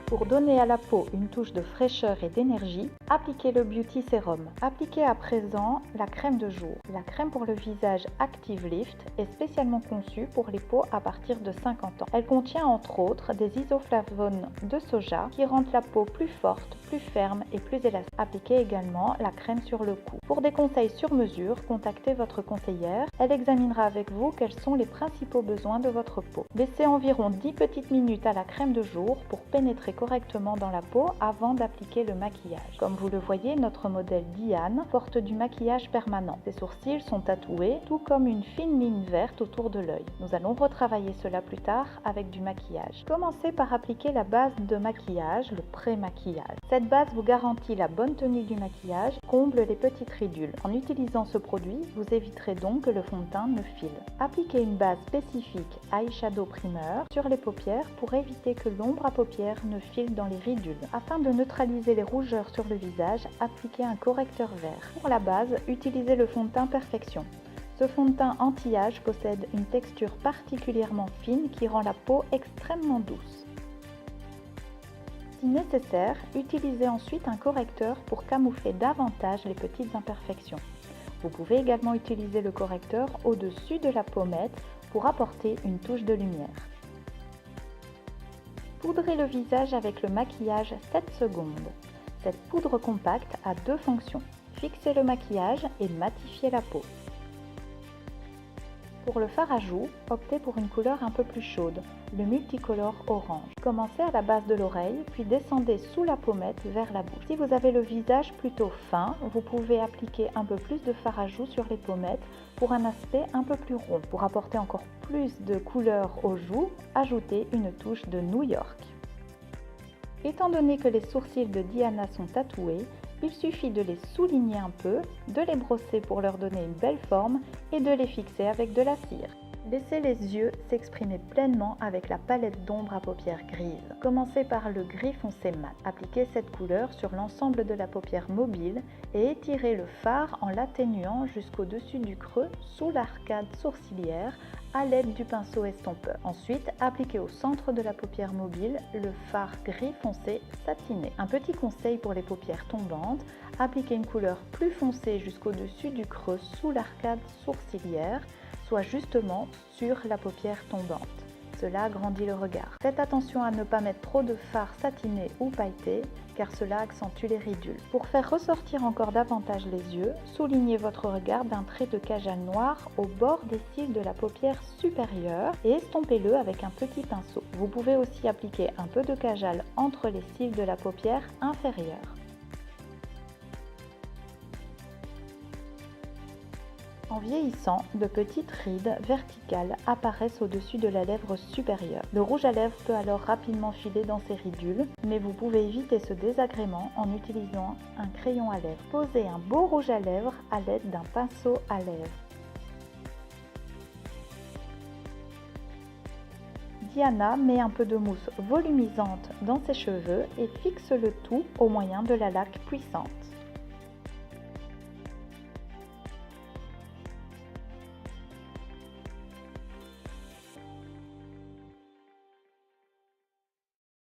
Pour donner à la peau une touche de fraîcheur et d'énergie, appliquez le Beauty Serum. Appliquez à présent la crème de jour. La crème pour le visage Active Lift est spécialement conçue pour les peaux à partir de 50 ans. Elle contient entre autres des isoflavones de soja qui rendent la peau plus forte, plus ferme et plus élastique. Appliquez également la crème sur le cou. Pour des conseils sur mesure, contactez votre conseillère. Elle examinera avec vous quels sont les principaux besoins de votre peau. Laissez environ 10 petites minutes à la crème de jour pour pénétrer correctement dans la peau avant d'appliquer le maquillage. Comme vous le voyez, notre modèle Diane porte du maquillage permanent. Ses sourcils sont tatoués, tout comme une fine ligne verte autour de l'œil. Nous allons retravailler cela plus tard avec du maquillage. Commencez par appliquer la base de maquillage, le pré-maquillage. Cette base vous garantit la bonne tenue du maquillage, comble les petites ridules. En utilisant ce produit, vous éviterez donc que le fond de teint ne file. Appliquez une base spécifique Eyeshadow Primer sur les paupières pour éviter que l'ombre à paupières ne file dans les ridules. Afin de neutraliser les rougeurs sur le visage, appliquez un correcteur vert. Pour la base, utilisez le fond de teint Perfection. Ce fond de teint anti-âge possède une texture particulièrement fine qui rend la peau extrêmement douce. Si nécessaire, utilisez ensuite un correcteur pour camoufler davantage les petites imperfections. Vous pouvez également utiliser le correcteur au-dessus de la pommette pour apporter une touche de lumière. Poudrez le visage avec le maquillage 7 secondes. Cette poudre compacte a deux fonctions, fixer le maquillage et matifier la peau. Pour le fard à joues, optez pour une couleur un peu plus chaude, le multicolore orange. Commencez à la base de l'oreille, puis descendez sous la pommette vers la bouche. Si vous avez le visage plutôt fin, vous pouvez appliquer un peu plus de fard à joues sur les pommettes pour un aspect un peu plus rond. Pour apporter encore plus de couleur aux joues, ajoutez une touche de New York. Étant donné que les sourcils de Diana sont tatoués, il suffit de les souligner un peu, de les brosser pour leur donner une belle forme et de les fixer avec de la cire. Laissez les yeux s'exprimer pleinement avec la palette d'ombre à paupières grise. Commencez par le gris foncé mat. Appliquez cette couleur sur l'ensemble de la paupière mobile et étirez le fard en l'atténuant jusqu'au-dessus du creux sous l'arcade sourcilière à l'aide du pinceau estompeur. Ensuite, appliquez au centre de la paupière mobile le fard gris foncé satiné. Un petit conseil pour les paupières tombantes, appliquez une couleur plus foncée jusqu'au-dessus du creux sous l'arcade sourcilière, soit justement sur la paupière tombante. Cela agrandit le regard. Faites attention à ne pas mettre trop de fard satiné ou pailleté, car cela accentue les ridules. Pour faire ressortir encore davantage les yeux, soulignez votre regard d'un trait de kajal noir au bord des cils de la paupière supérieure et estompez-le avec un petit pinceau. Vous pouvez aussi appliquer un peu de kajal entre les cils de la paupière inférieure. En vieillissant, de petites rides verticales apparaissent au-dessus de la lèvre supérieure. Le rouge à lèvres peut alors rapidement filer dans ces ridules, mais vous pouvez éviter ce désagrément en utilisant un crayon à lèvres. Posez un beau rouge à lèvres à l'aide d'un pinceau à lèvres. Diana met un peu de mousse volumisante dans ses cheveux et fixe le tout au moyen de la laque puissante.